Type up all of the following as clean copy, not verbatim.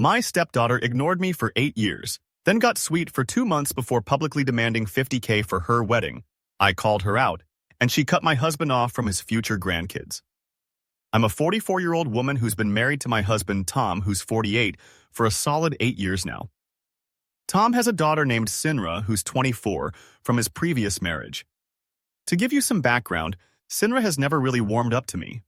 My stepdaughter ignored me for 8 years, then got sweet for 2 months before publicly demanding $50K for her wedding. I called her out, and she cut my husband off from his future grandkids. I'm a 44-year-old woman who's been married to my husband, Tom, who's 48, for a solid 8 years now. Tom has a daughter named Sinra, who's 24, from his previous marriage. To give you some background, Sinra has never really warmed up to me.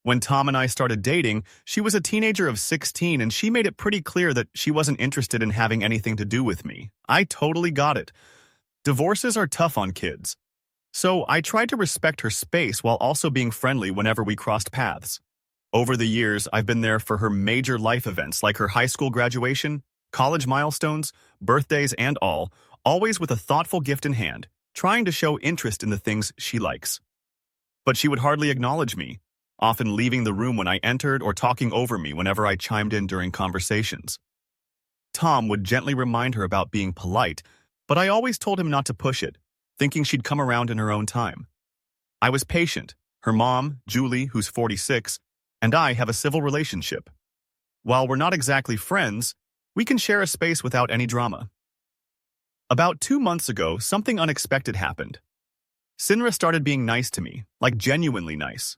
When Tom and I started dating, she was a teenager of 16 and she made it pretty clear that she wasn't interested in having anything to do with me. I totally got it. Divorces are tough on kids. So I tried to respect her space while also being friendly whenever we crossed paths. Over the years, I've been there for her major life events like her high school graduation, college milestones, birthdays, and all, always with a thoughtful gift in hand, trying to show interest in the things she likes. But she would hardly acknowledge me, often leaving the room when I entered or talking over me whenever I chimed in during conversations. Tom would gently remind her about being polite, but I always told him not to push it, thinking she'd come around in her own time. I was patient. Her mom, Julie, who's 46, and I have a civil relationship. While we're not exactly friends, we can share a space without any drama. About 2 months ago, something unexpected happened. Sinra started being nice to me, like genuinely nice.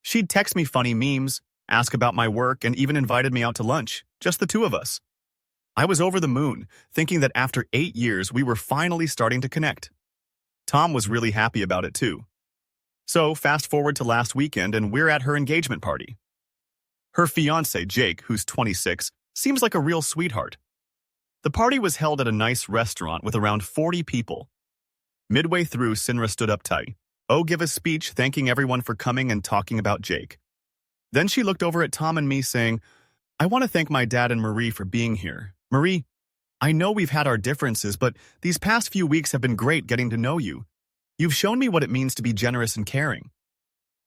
She'd text me funny memes, ask about my work, and even invited me out to lunch, just the two of us. I was over the moon, thinking that after 8 years we were finally starting to connect. Tom was really happy about it too. So fast forward to last weekend and we're at her engagement party. Her fiancé, Jake, who's 26, seems like a real sweetheart. The party was held at a nice restaurant with around 40 people. Midway through, Sinra stood up tight. Give a speech thanking everyone for coming and talking about Jake. Then she looked over at Tom and me saying, I want to thank my dad and Marie for being here. Marie, I know we've had our differences, but these past few weeks have been great getting to know you. You've shown me what it means to be generous and caring.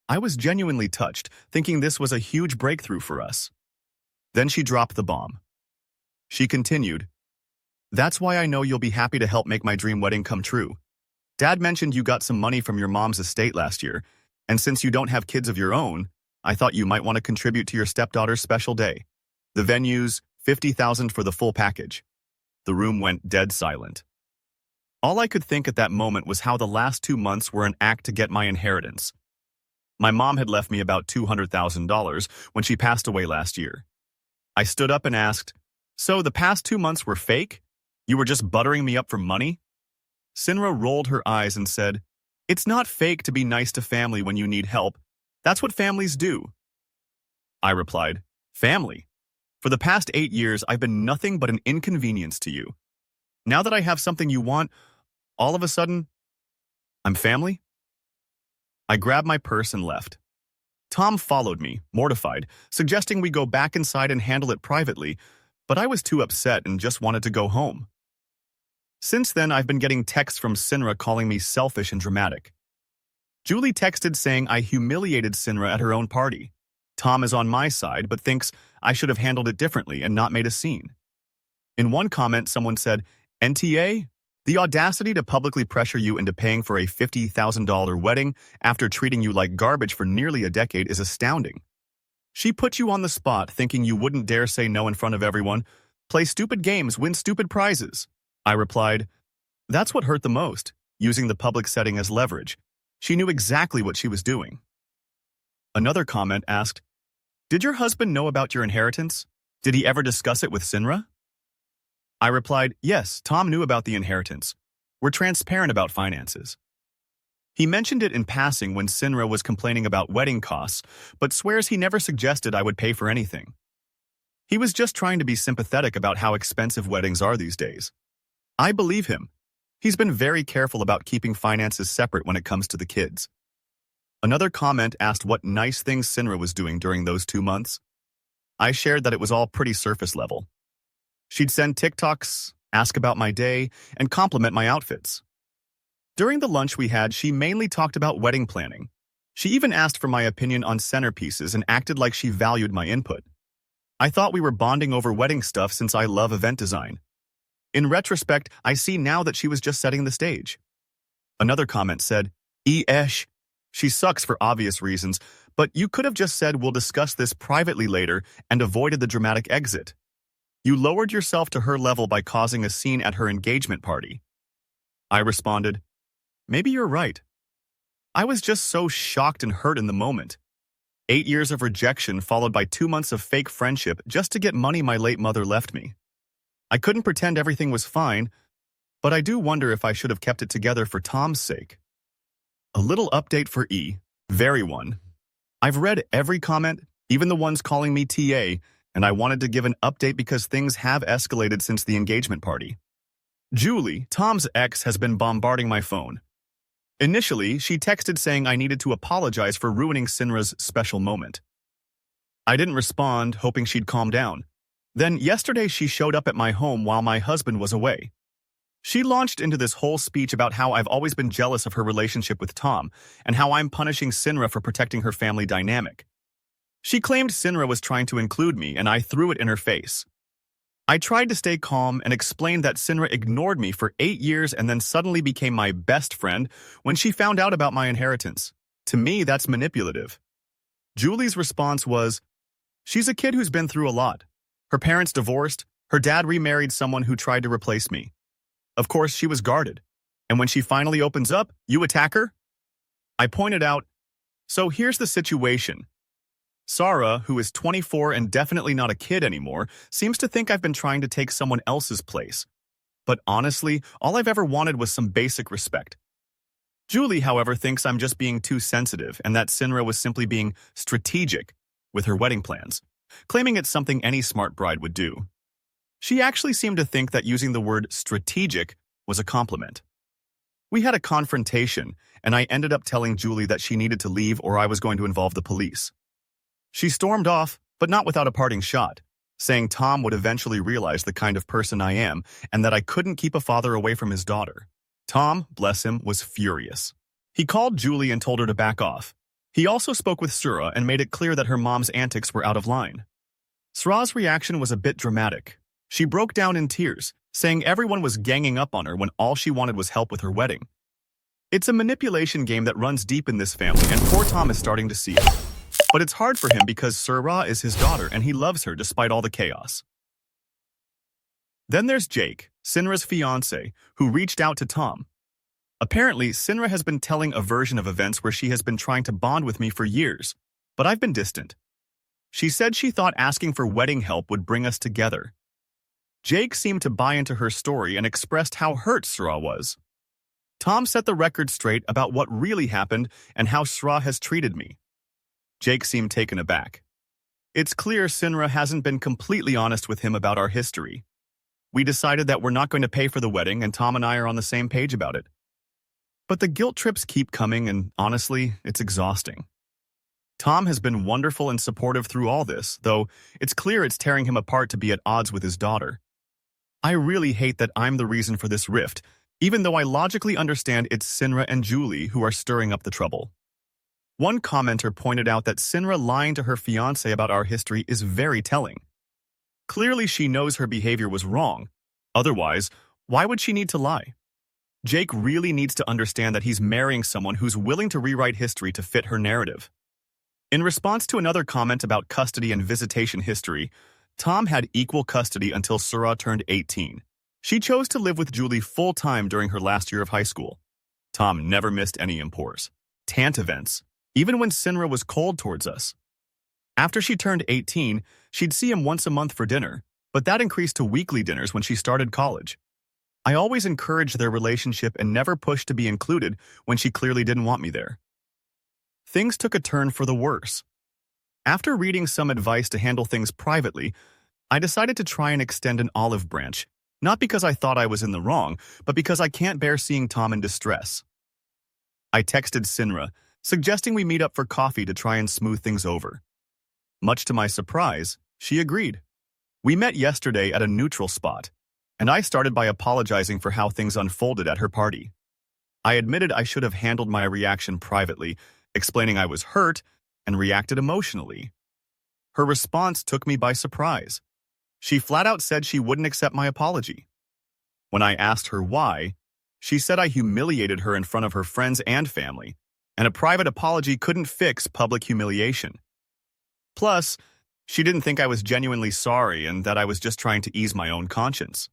I was genuinely touched, thinking this was a huge breakthrough for us. Then she dropped the bomb. She continued, That's why I know you'll be happy to help make my dream wedding come true. Dad mentioned you got some money from your mom's estate last year, and since you don't have kids of your own, I thought you might want to contribute to your stepdaughter's special day. The venue's $50,000 for the full package. The room went dead silent. All I could think at that moment was how the last 2 months were an act to get my inheritance. My mom had left me about $200,000 when she passed away last year. I stood up and asked, So the past 2 months were fake? You were just buttering me up for money? Sinra rolled her eyes and said, It's not fake to be nice to family when you need help. That's what families do. I replied, Family? For the past 8 years, I've been nothing but an inconvenience to you. Now that I have something you want, all of a sudden, I'm family? I grabbed my purse and left. Tom followed me, mortified, suggesting we go back inside and handle it privately, but I was too upset and just wanted to go home. Since then, I've been getting texts from Sinra calling me selfish and dramatic. Julie texted saying I humiliated Sinra at her own party. Tom is on my side, but thinks I should have handled it differently and not made a scene. In one comment, someone said, NTA? The audacity to publicly pressure you into paying for a $50,000 wedding after treating you like garbage for nearly a decade is astounding. She put you on the spot thinking you wouldn't dare say no in front of everyone, play stupid games, win stupid prizes. I replied, That's what hurt the most, using the public setting as leverage. She knew exactly what she was doing. Another comment asked, Did your husband know about your inheritance? Did he ever discuss it with Sinra? I replied, Yes, Tom knew about the inheritance. We're transparent about finances. He mentioned it in passing when Sinra was complaining about wedding costs, but swears he never suggested I would pay for anything. He was just trying to be sympathetic about how expensive weddings are these days. I believe him. He's been very careful about keeping finances separate when it comes to the kids. Another comment asked what nice things Sinra was doing during those 2 months. I shared that it was all pretty surface level. She'd send TikToks, ask about my day, and compliment my outfits. During the lunch we had, she mainly talked about wedding planning. She even asked for my opinion on centerpieces and acted like she valued my input. I thought we were bonding over wedding stuff since I love event design. In retrospect, I see now that she was just setting the stage. Another comment said, Eesh, she sucks for obvious reasons, but you could have just said we'll discuss this privately later and avoided the dramatic exit. You lowered yourself to her level by causing a scene at her engagement party. I responded, maybe you're right. I was just so shocked and hurt in the moment. 8 years of rejection followed by 2 months of fake friendship just to get money my late mother left me. I couldn't pretend everything was fine, but I do wonder if I should have kept it together for Tom's sake. A little update for E. Very one. I've read every comment, even the ones calling me TA, and I wanted to give an update because things have escalated since the engagement party. Julie, Tom's ex, has been bombarding my phone. Initially, she texted saying I needed to apologize for ruining Sinra's special moment. I didn't respond, hoping she'd calm down. Then yesterday she showed up at my home while my husband was away. She launched into this whole speech about how I've always been jealous of her relationship with Tom and how I'm punishing Sinra for protecting her family dynamic. She claimed Sinra was trying to include me, and I threw it in her face. I tried to stay calm and explained that Sinra ignored me for 8 years and then suddenly became my best friend when she found out about my inheritance. To me, that's manipulative. Julie's response was, she's a kid who's been through a lot. Her parents divorced, her dad remarried someone who tried to replace me. Of course, she was guarded. And when she finally opens up, you attack her? I pointed out, so here's the situation. Sarah, who is 24 and definitely not a kid anymore, seems to think I've been trying to take someone else's place. But honestly, all I've ever wanted was some basic respect. Julie, however, thinks I'm just being too sensitive and that Sinra was simply being strategic with her wedding plans, claiming it's something any smart bride would do. She actually seemed to think that using the word strategic was a compliment. We had a confrontation, and I ended up telling Julie that she needed to leave or I was going to involve the police. She stormed off, but not without a parting shot, saying Tom would eventually realize the kind of person I am and that I couldn't keep a father away from his daughter. Tom, bless him, was furious. He called Julie and told her to back off. He also spoke with Sura and made it clear that her mom's antics were out of line. Sura's reaction was a bit dramatic. She broke down in tears, saying everyone was ganging up on her when all she wanted was help with her wedding. It's a manipulation game that runs deep in this family, and poor Tom is starting to see it. But it's hard for him because Sura is his daughter and he loves her despite all the chaos. Then there's Jake, Sinra's fiancé, who reached out to Tom. Apparently, Sinra has been telling a version of events where she has been trying to bond with me for years, but I've been distant. She said she thought asking for wedding help would bring us together. Jake seemed to buy into her story and expressed how hurt Sura was. Tom set the record straight about what really happened and how Sura has treated me. Jake seemed taken aback. It's clear Sinra hasn't been completely honest with him about our history. We decided that we're not going to pay for the wedding, and Tom and I are on the same page about it. But the guilt trips keep coming, and honestly, it's exhausting. Tom has been wonderful and supportive through all this, though it's clear it's tearing him apart to be at odds with his daughter. I really hate that I'm the reason for this rift, even though I logically understand it's Sinra and Julie who are stirring up the trouble. One commenter pointed out that Sinra lying to her fiancé about our history is very telling. Clearly she knows her behavior was wrong. Otherwise, why would she need to lie? Jake really needs to understand that he's marrying someone who's willing to rewrite history to fit her narrative. In response to another comment about custody and visitation history, Tom had equal custody until Sura turned 18. She chose to live with Julie full-time during her last year of high school. Tom never missed any important events, even when Sinra was cold towards us. After she turned 18, she'd see him once a month for dinner, but that increased to weekly dinners when she started college. I always encouraged their relationship and never pushed to be included when she clearly didn't want me there. Things took a turn for the worse. After reading some advice to handle things privately, I decided to try and extend an olive branch, not because I thought I was in the wrong, but because I can't bear seeing Tom in distress. I texted Sinra, suggesting we meet up for coffee to try and smooth things over. Much to my surprise, she agreed. We met yesterday at a neutral spot, and I started by apologizing for how things unfolded at her party. I admitted I should have handled my reaction privately, explaining I was hurt and reacted emotionally. Her response took me by surprise. She flat out said she wouldn't accept my apology. When I asked her why, she said I humiliated her in front of her friends and family, and a private apology couldn't fix public humiliation. Plus, She didn't think I was genuinely sorry and that I was just trying to ease my own conscience.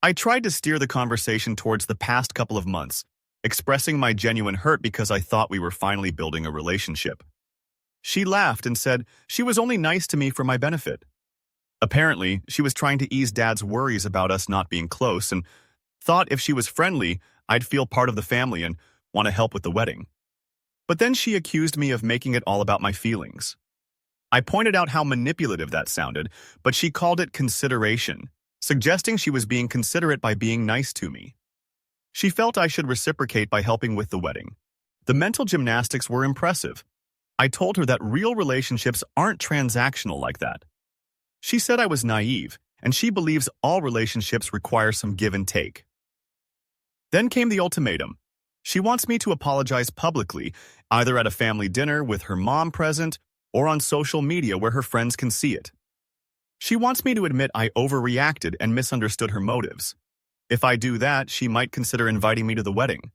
I tried to steer the conversation towards the past couple of months, expressing my genuine hurt because I thought we were finally building a relationship. She laughed and said she was only nice to me for my benefit. Apparently, she was trying to ease Dad's worries about us not being close and thought if she was friendly, I'd feel part of the family and want to help with the wedding. But then she accused me of making it all about my feelings. I pointed out how manipulative that sounded, but she called it consideration, suggesting she was being considerate by being nice to me. She felt I should reciprocate by helping with the wedding. The mental gymnastics were impressive. I told her that real relationships aren't transactional like that. She said I was naive, and she believes all relationships require some give and take. Then came the ultimatum. She wants me to apologize publicly, either at a family dinner with her mom present or on social media where her friends can see it. She wants me to admit I overreacted and misunderstood her motives. If I do that, she might consider inviting me to the wedding.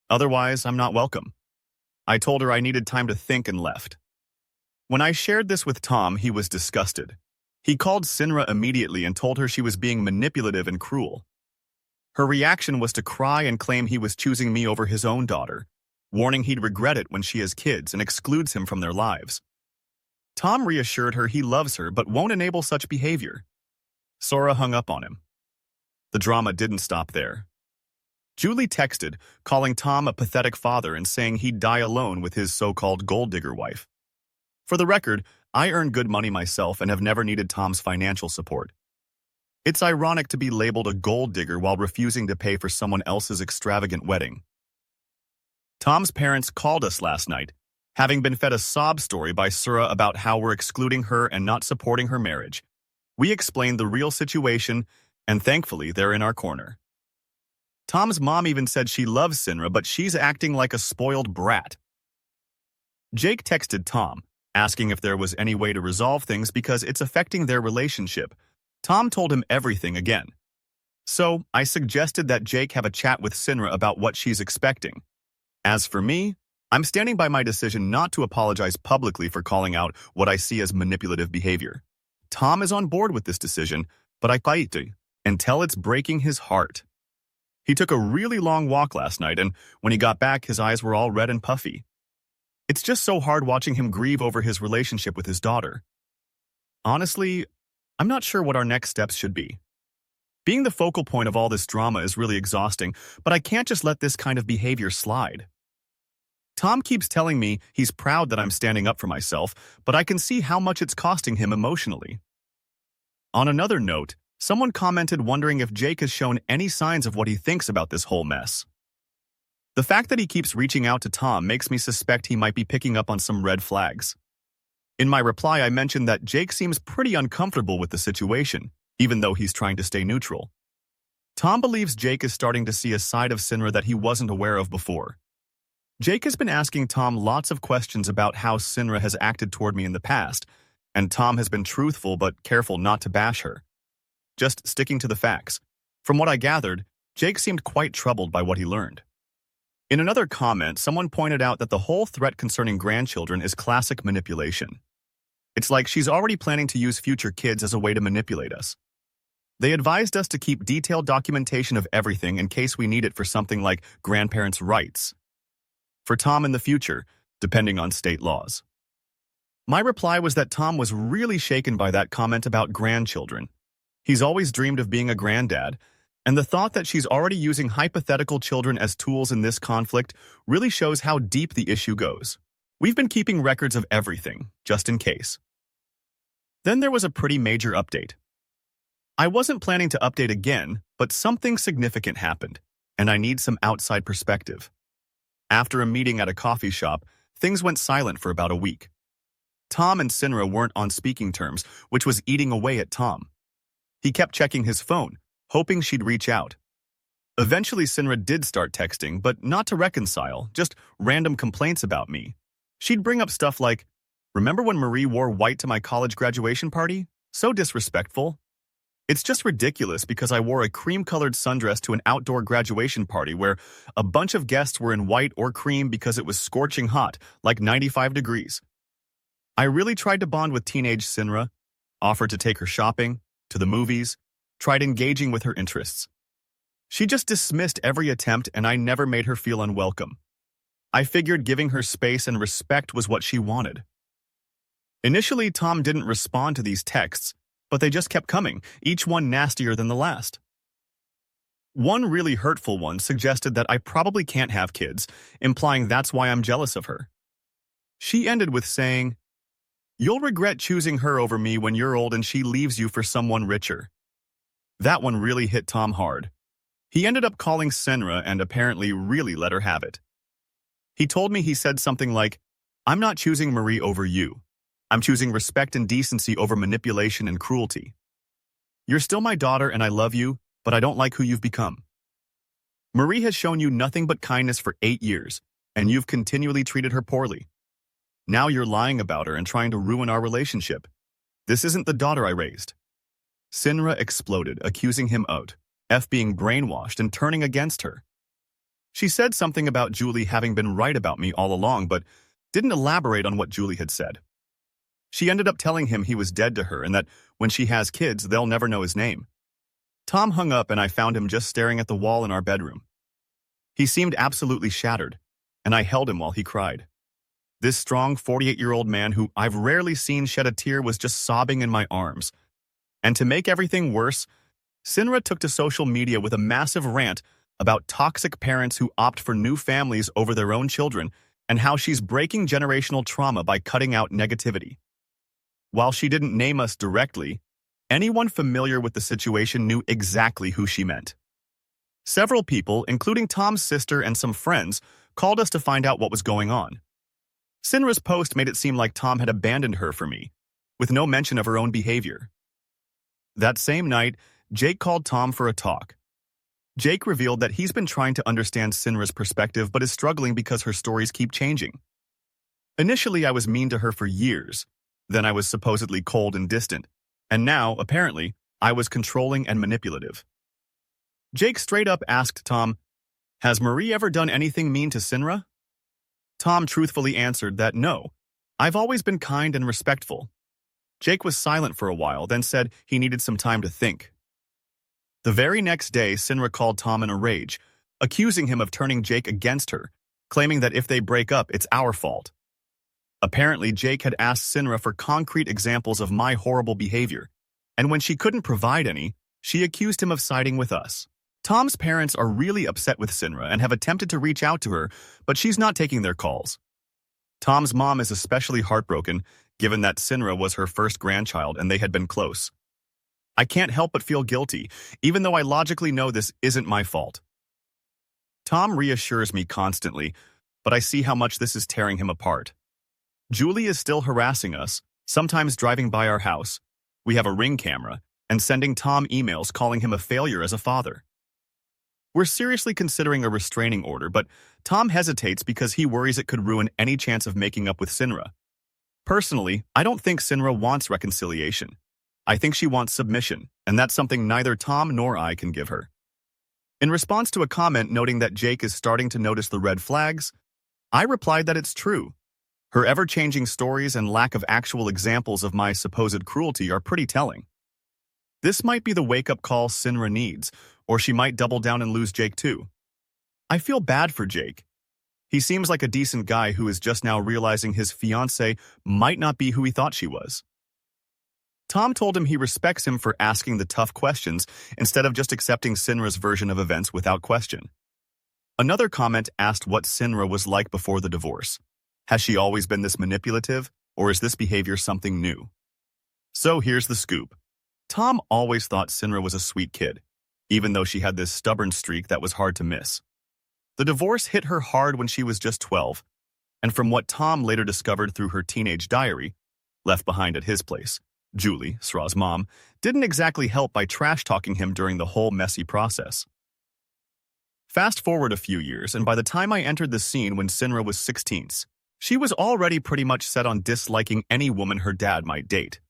Otherwise, I'm not welcome. I told her I needed time to think and left. When I shared this with Tom, he was disgusted. He called Sinra immediately and told her she was being manipulative and cruel. Her reaction was to cry and claim he was choosing me over his own daughter, warning he'd regret it when she has kids and excludes him from their lives. Tom reassured her he loves her but won't enable such behavior. Sora hung up on him. The drama didn't stop there. Julie texted, calling Tom a pathetic father and saying he'd die alone with his so-called gold digger wife. For the record, I earn good money myself and have never needed Tom's financial support. It's ironic to be labeled a gold digger while refusing to pay for someone else's extravagant wedding. Tom's parents called us last night, having been fed a sob story by Sura about how we're excluding her and not supporting her marriage. We explained the real situation, and thankfully they're in our corner. Tom's mom even said she loves Sinra, but she's acting like a spoiled brat. Jake texted Tom, asking if there was any way to resolve things because it's affecting their relationship. Tom told him everything again. So, I suggested that Jake have a chat with Sinra about what she's expecting. As for me, I'm standing by my decision not to apologize publicly for calling out what I see as manipulative behavior. Tom is on board with this decision, but I fight until it's breaking his heart. He took a really long walk last night, and when he got back, his eyes were all red and puffy. It's just so hard watching him grieve over his relationship with his daughter. Honestly, I'm not sure what our next steps should be. Being the focal point of all this drama is really exhausting, but I can't just let this kind of behavior slide. Tom keeps telling me he's proud that I'm standing up for myself, but I can see how much it's costing him emotionally. On another note, someone commented wondering if Jake has shown any signs of what he thinks about this whole mess. The fact that he keeps reaching out to Tom makes me suspect he might be picking up on some red flags. In my reply, I mentioned that Jake seems pretty uncomfortable with the situation, even though he's trying to stay neutral. Tom believes Jake is starting to see a side of Sinra that he wasn't aware of before. Jake has been asking Tom lots of questions about how Sinra has acted toward me in the past, and Tom has been truthful but careful not to bash her. Just sticking to the facts. From what I gathered, Jake seemed quite troubled by what he learned. In another comment, someone pointed out that the whole threat concerning grandchildren is classic manipulation. It's like she's already planning to use future kids as a way to manipulate us. They advised us to keep detailed documentation of everything in case we need it for something like grandparents' rights. For Tom in the future, depending on state laws. My reply was that Tom was really shaken by that comment about grandchildren. He's always dreamed of being a granddad, and the thought that she's already using hypothetical children as tools in this conflict really shows how deep the issue goes. We've been keeping records of everything, just in case. Then there was a pretty major update. I wasn't planning to update again, but something significant happened, and I need some outside perspective. After a meeting at a coffee shop, things went silent for about a week. Tom and Sinra weren't on speaking terms, which was eating away at Tom. He kept checking his phone, hoping she'd reach out. Eventually, Sinra did start texting, but not to reconcile, just random complaints about me. She'd bring up stuff like, "Remember when Marie wore white to my college graduation party? So disrespectful." It's just ridiculous because I wore a cream-colored sundress to an outdoor graduation party where a bunch of guests were in white or cream because it was scorching hot, like 95 degrees. I really tried to bond with teenage Sinra, offered to take her shopping, to the movies, tried engaging with her interests. She just dismissed every attempt and I never made her feel unwelcome. I figured giving her space and respect was what she wanted. Initially, Tom didn't respond to these texts, but they just kept coming, each one nastier than the last. One really hurtful one suggested that I probably can't have kids, implying that's why I'm jealous of her. She ended with saying, "You'll regret choosing her over me when you're old and she leaves you for someone richer." That one really hit Tom hard. He ended up calling Senra and apparently really let her have it. He told me he said something like, "I'm not choosing Marie over you. I'm choosing respect and decency over manipulation and cruelty. You're still my daughter and I love you, but I don't like who you've become. Marie has shown you nothing but kindness for 8 years, and you've continually treated her poorly. Now you're lying about her and trying to ruin our relationship. This isn't the daughter I raised." Sinra exploded, accusing him of being brainwashed and turning against her. She said something about Julie having been right about me all along, but didn't elaborate on what Julie had said. She ended up telling him he was dead to her and that when she has kids, they'll never know his name. Tom hung up and I found him just staring at the wall in our bedroom. He seemed absolutely shattered, and I held him while he cried. This strong 48-year-old man who I've rarely seen shed a tear was just sobbing in my arms. And to make everything worse, Sinra took to social media with a massive rant about toxic parents who opt for new families over their own children and how she's breaking generational trauma by cutting out negativity. While she didn't name us directly, anyone familiar with the situation knew exactly who she meant. Several people, including Tom's sister and some friends, called us to find out what was going on. Sinra's post made it seem like Tom had abandoned her for me, with no mention of her own behavior. That same night, Jake called Tom for a talk. Jake revealed that he's been trying to understand Sinra's perspective but is struggling because her stories keep changing. Initially, I was mean to her for years. Then I was supposedly cold and distant. And now, apparently, I was controlling and manipulative. Jake straight up asked Tom, "Has Marie ever done anything mean to Sinra?" Tom truthfully answered that no, "I've always been kind and respectful." Jake was silent for a while, then said he needed some time to think. The very next day, Sinra called Tom in a rage, accusing him of turning Jake against her, claiming that if they break up, it's our fault. Apparently, Jake had asked Sinra for concrete examples of my horrible behavior, and when she couldn't provide any, she accused him of siding with us. Tom's parents are really upset with Sinra and have attempted to reach out to her, but she's not taking their calls. Tom's mom is especially heartbroken, given that Sinra was her first grandchild and they had been close. I can't help but feel guilty, even though I logically know this isn't my fault. Tom reassures me constantly, but I see how much this is tearing him apart. Julie is still harassing us, sometimes driving by our house. We have a Ring camera, and sending Tom emails calling him a failure as a father. We're seriously considering a restraining order, but Tom hesitates because he worries it could ruin any chance of making up with Sinra. Personally, I don't think Sinra wants reconciliation. I think she wants submission, and that's something neither Tom nor I can give her. In response to a comment noting that Jake is starting to notice the red flags, I replied that it's true. Her ever-changing stories and lack of actual examples of my supposed cruelty are pretty telling. This might be the wake-up call Sinra needs, or she might double down and lose Jake too. I feel bad for Jake. He seems like a decent guy who is just now realizing his fiancée might not be who he thought she was. Tom told him he respects him for asking the tough questions instead of just accepting Sinra's version of events without question. Another comment asked what Sinra was like before the divorce. Has she always been this manipulative, or is this behavior something new? So here's the scoop. Tom always thought Sinra was a sweet kid, even though she had this stubborn streak that was hard to miss. The divorce hit her hard when she was just 12, and from what Tom later discovered through her teenage diary, left behind at his place, Julie, Sra's mom, didn't exactly help by trash-talking him during the whole messy process. Fast forward a few years, and by the time I entered the scene when Sinra was 16, she was already pretty much set on disliking any woman her dad might date.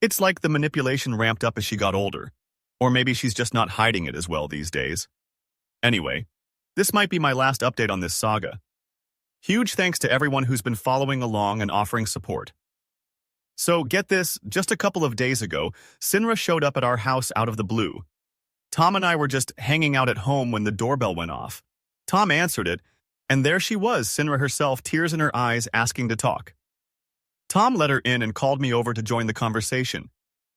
It's like the manipulation ramped up as she got older, or maybe she's just not hiding it as well these days. Anyway, this might be my last update on this saga. Huge thanks to everyone who's been following along and offering support. So, get this, just a couple of days ago, Sinra showed up at our house out of the blue. Tom and I were just hanging out at home when the doorbell went off. Tom answered it, and there she was, Sinra herself, tears in her eyes, asking to talk. Tom let her in and called me over to join the conversation.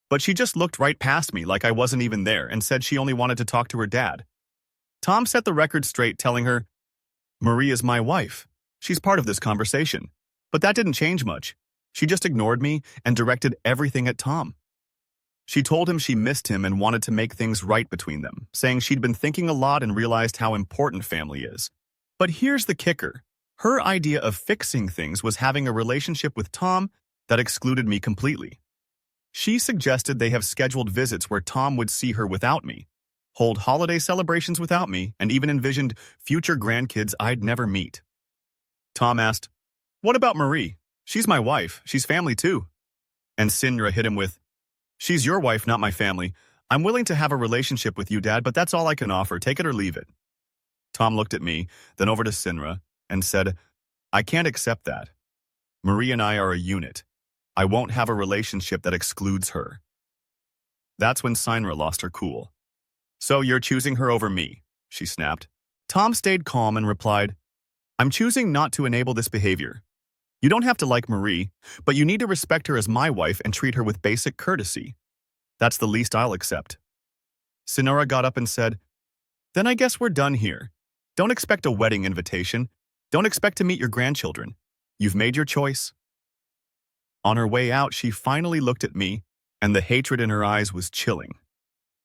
But she just looked right past me like I wasn't even there and said she only wanted to talk to her dad. Tom set the record straight, telling her, "Marie is my wife. She's part of this conversation." But that didn't change much. She just ignored me and directed everything at Tom. She told him she missed him and wanted to make things right between them, saying she'd been thinking a lot and realized how important family is. But here's the kicker. Her idea of fixing things was having a relationship with Tom that excluded me completely. She suggested they have scheduled visits where Tom would see her without me, hold holiday celebrations without me, and even envisioned future grandkids I'd never meet. Tom asked, "What about Marie? She's my wife. She's family too." And Sinra hit him with, "She's your wife, not my family. I'm willing to have a relationship with you, Dad, but that's all I can offer. Take it or leave it." Tom looked at me, then over to Sinra, and said, "I can't accept that. Marie and I are a unit. I won't have a relationship that excludes her." That's when Sinra lost her cool. "So you're choosing her over me," she snapped. Tom stayed calm and replied, "I'm choosing not to enable this behavior. You don't have to like Marie, but you need to respect her as my wife and treat her with basic courtesy. That's the least I'll accept." Sinora got up and said, "Then I guess we're done here. Don't expect a wedding invitation. Don't expect to meet your grandchildren. You've made your choice." On her way out, she finally looked at me, and the hatred in her eyes was chilling.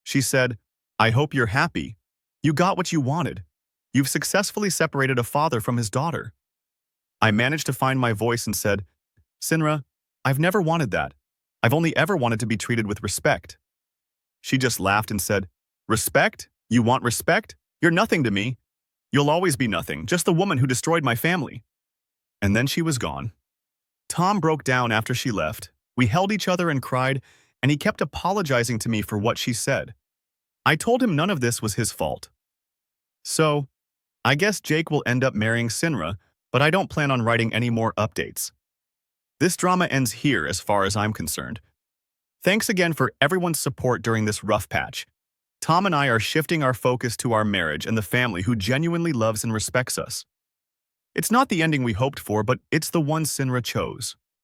She said, "I hope you're happy. You got what you wanted. You've successfully separated a father from his daughter." I managed to find my voice and said, "Sinra, I've never wanted that. I've only ever wanted to be treated with respect." She just laughed and said, "Respect? You want respect? You're nothing to me. You'll always be nothing, just the woman who destroyed my family." And then she was gone. Tom broke down after she left. We held each other and cried, and he kept apologizing to me for what she said. I told him none of this was his fault. So, I guess Jake will end up marrying Sinra, but I don't plan on writing any more updates. This drama ends here as far as I'm concerned. Thanks again for everyone's support during this rough patch. Tom and I are shifting our focus to our marriage and the family who genuinely loves and respects us. It's not the ending we hoped for, but it's the one Sinra chose.